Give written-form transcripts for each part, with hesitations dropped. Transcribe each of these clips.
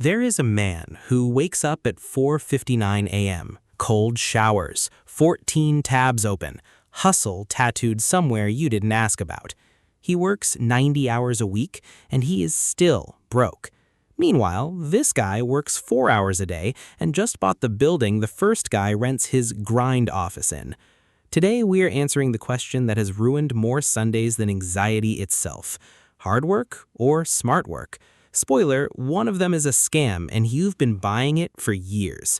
There is a man who wakes up at 4:59 a.m., cold showers, 14 tabs open, hustle tattooed somewhere you didn't ask about. He works 90 hours a week, and he is still broke. Meanwhile, this guy works 4 hours a day and just bought the building the first guy rents his grind office in. Today, we are answering the question that has ruined more Sundays than anxiety itself: hard work or smart work? Spoiler, one of them is a scam, and you've been buying it for years.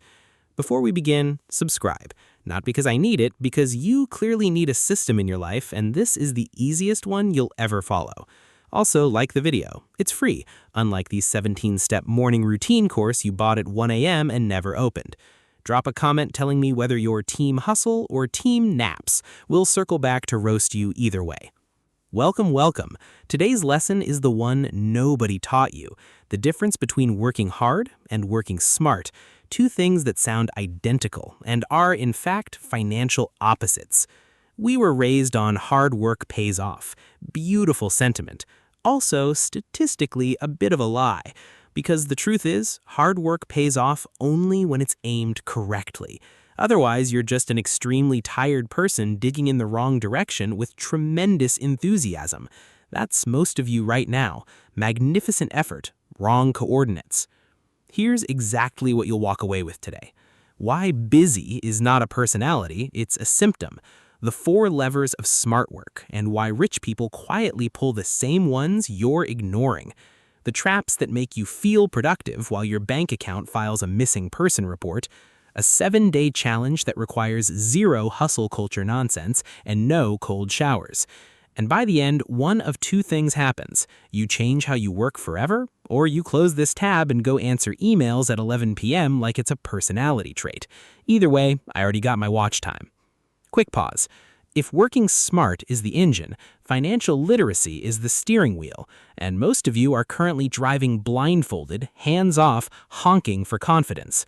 Before we begin, subscribe. Not because I need it, because you clearly need a system in your life, and this is the easiest one you'll ever follow. Also, like the video. It's free, unlike the 17-step morning routine course you bought at 1 a.m. and never opened. Drop a comment telling me whether you're team hustle or team naps. We'll circle back to roast you either way. Welcome. Today's lesson is the one nobody taught you: the difference between working hard and working smart. Two things that sound identical and are, in fact, financial opposites. We were raised on hard work pays off. Beautiful sentiment. Also, statistically, a bit of a lie. Because the truth is, hard work pays off only when it's aimed correctly. Otherwise, you're just an extremely tired person digging in the wrong direction with tremendous enthusiasm. That's most of you right now. Magnificent effort, wrong coordinates. Here's exactly what you'll walk away with today. Why busy is not a personality, it's a symptom. The 4 levers of smart work, and why rich people quietly pull the same ones you're ignoring. The traps that make you feel productive while your bank account files a missing person report. A 7-day challenge that requires 0 hustle culture nonsense and no cold showers. And by the end, one of 2 things happens. You change how you work forever, or you close this tab and go answer emails at 11 p.m. like it's a personality trait. Either way, I already got my watch time. Quick pause. If working smart is the engine, financial literacy is the steering wheel, and most of you are currently driving blindfolded, hands-off, honking for confidence.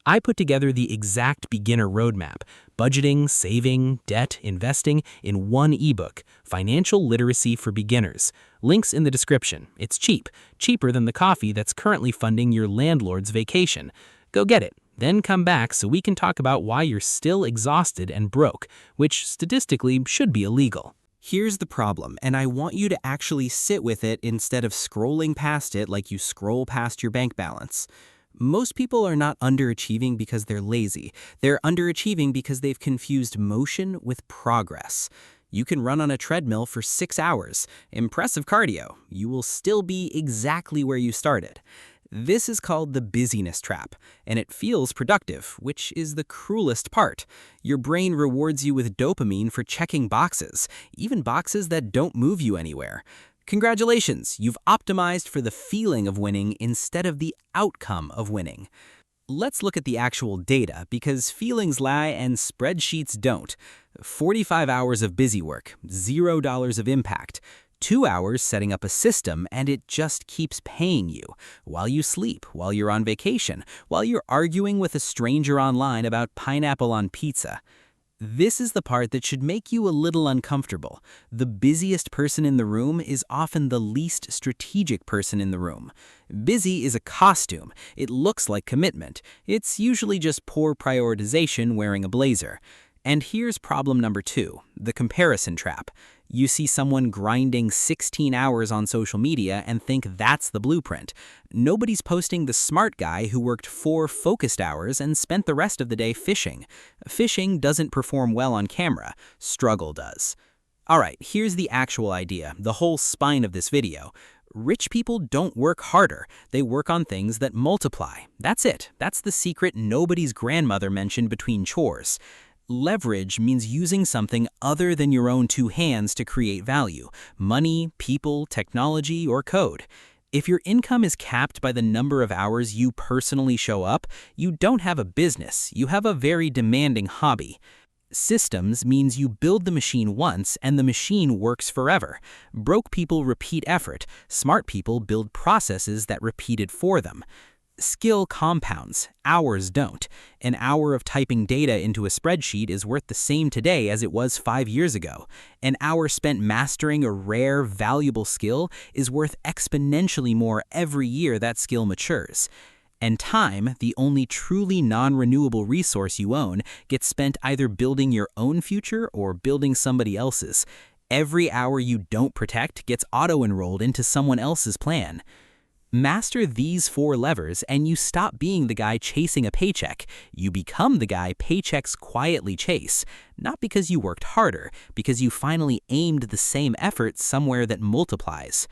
I put together the exact beginner roadmap: budgeting, saving, debt, investing, in one ebook, Financial Literacy for Beginners. Links in the description. It's cheap, cheaper than the coffee that's currently funding your landlord's vacation. Go get it, then come back so we can talk about why you're still exhausted and broke, which statistically should be illegal. Here's the problem, and I want you to actually sit with it instead of scrolling past it like you scroll past your bank balance. Most people are not underachieving because they're lazy. They're underachieving because they've confused motion with progress. You can run on a treadmill for 6 hours. Impressive cardio. You will still be exactly where you started. This is called the busyness trap, and it feels productive, which is the cruelest part. Your brain rewards you with dopamine for checking boxes, even boxes that don't move you anywhere. Congratulations, you've optimized for the feeling of winning instead of the outcome of winning. Let's look at the actual data, because feelings lie and spreadsheets don't. 45 hours of busy work, $0 of impact. 2 hours setting up a system, and it just keeps paying you. While you sleep, while you're on vacation, while you're arguing with a stranger online about pineapple on pizza. This is the part that should make you a little uncomfortable. The busiest person in the room is often the least strategic person in the room. Busy is a costume. It looks like commitment. It's usually just poor prioritization wearing a blazer. And here's problem number 2, the comparison trap. You see someone grinding 16 hours on social media and think that's the blueprint. Nobody's posting the smart guy who worked 4 focused hours and spent the rest of the day fishing. Fishing doesn't perform well on camera. Struggle does. All right, here's the actual idea, the whole spine of this video. Rich people don't work harder. They work on things that multiply. That's it. That's the secret nobody's grandmother mentioned between chores. Leverage means using something other than your own 2 hands to create value: money, people, technology, or code. If your income is capped by the number of hours you personally show up, you don't have a business, you have a very demanding hobby. Systems means you build the machine once and the machine works forever. Broke people repeat effort. Smart people build processes that repeat it for them. Skill compounds, hours don't. An hour of typing data into a spreadsheet is worth the same today as it was 5 years ago. An hour spent mastering a rare, valuable skill is worth exponentially more every year that skill matures. And time, the only truly non-renewable resource you own, gets spent either building your own future or building somebody else's. Every hour you don't protect gets auto-enrolled into someone else's plan. Master these 4 levers and you stop being the guy chasing a paycheck. You become the guy paychecks quietly chase. Not because you worked harder, because you finally aimed the same effort somewhere that multiplies.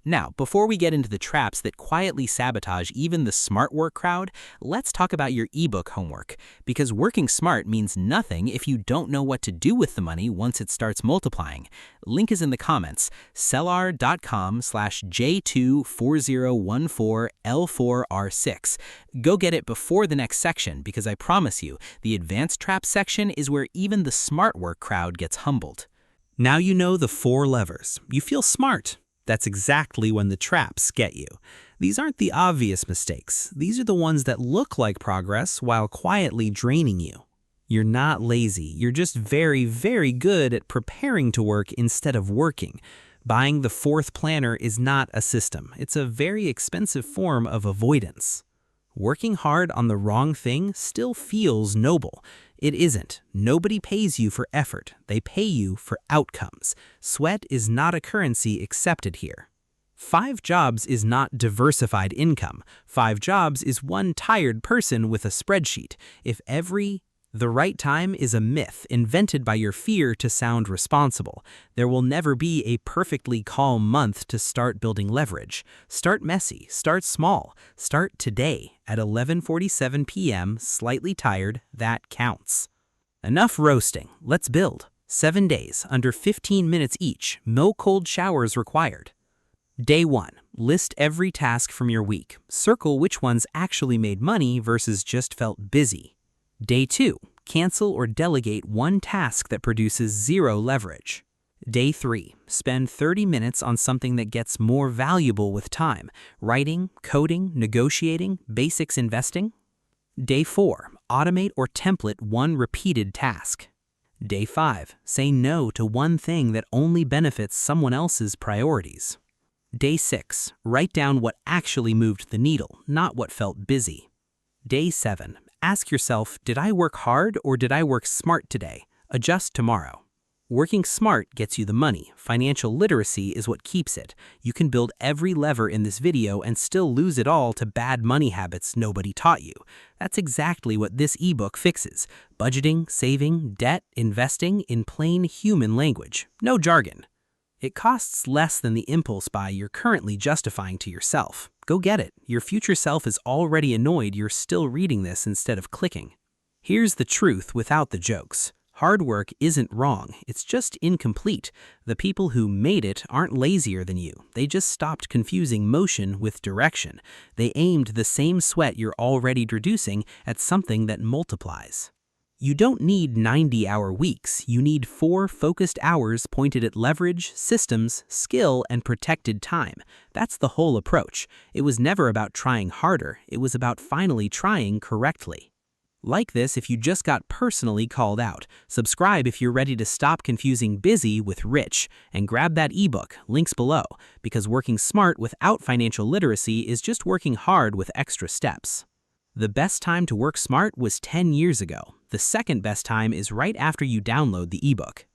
Now, before we get into the traps that quietly sabotage even the smart work crowd, let's talk about your ebook homework. Because working smart means nothing if you don't know what to do with the money once it starts multiplying. Link is in the comments, sellar.com/J24014L4R6. Go get it before the next section because I promise you, the advanced trap section is where even the smart work crowd gets humbled. Now you know the 4 levers. You feel smart. That's exactly when the traps get you. These aren't the obvious mistakes. These are the ones that look like progress while quietly draining you. You're not lazy. You're just very, very good at preparing to work instead of working. Buying the 4th planner is not a system. It's a very expensive form of avoidance. Working hard on the wrong thing still feels noble. It isn't. Nobody pays you for effort. They pay you for outcomes. Sweat is not a currency accepted here. 5 jobs is not diversified income. 5 jobs is one tired person with a spreadsheet. The right time is a myth invented by your fear to sound responsible. There will never be a perfectly calm month to start building leverage. Start messy, start small, start today at 11:47 p.m. slightly tired, that counts. Enough roasting, let's build. 7 days, under 15 minutes each, no cold showers required. Day 1, list every task from your week. Circle which ones actually made money versus just felt busy. Day 2, cancel or delegate one task that produces 0 leverage. Day 3, spend 30 minutes on something that gets more valuable with time. Writing, coding, negotiating, basics investing. Day 4, automate or template one repeated task. Day 5, say no to one thing that only benefits someone else's priorities. Day 6, write down what actually moved the needle, not what felt busy. Day 7, ask yourself, did I work hard or did I work smart today? Adjust tomorrow. Working smart gets you the money. Financial literacy is what keeps it. You can build every lever in this video and still lose it all to bad money habits nobody taught you. That's exactly what this ebook fixes. Budgeting, saving, debt, investing in plain human language. No jargon. It costs less than the impulse buy you're currently justifying to yourself. Go get it. Your future self is already annoyed you're still reading this instead of clicking. Here's the truth without the jokes. Hard work isn't wrong, it's just incomplete. The people who made it aren't lazier than you. They just stopped confusing motion with direction. They aimed the same sweat you're already reducing at something that multiplies. You don't need 90-hour weeks. You need 4 focused hours pointed at leverage, systems, skill, and protected time. That's the whole approach. It was never about trying harder. It was about finally trying correctly. Like this if you just got personally called out. Subscribe if you're ready to stop confusing busy with rich. And grab that ebook, links below, because working smart without financial literacy is just working hard with extra steps. The best time to work smart was 10 years ago. The second best time is right after you download the ebook.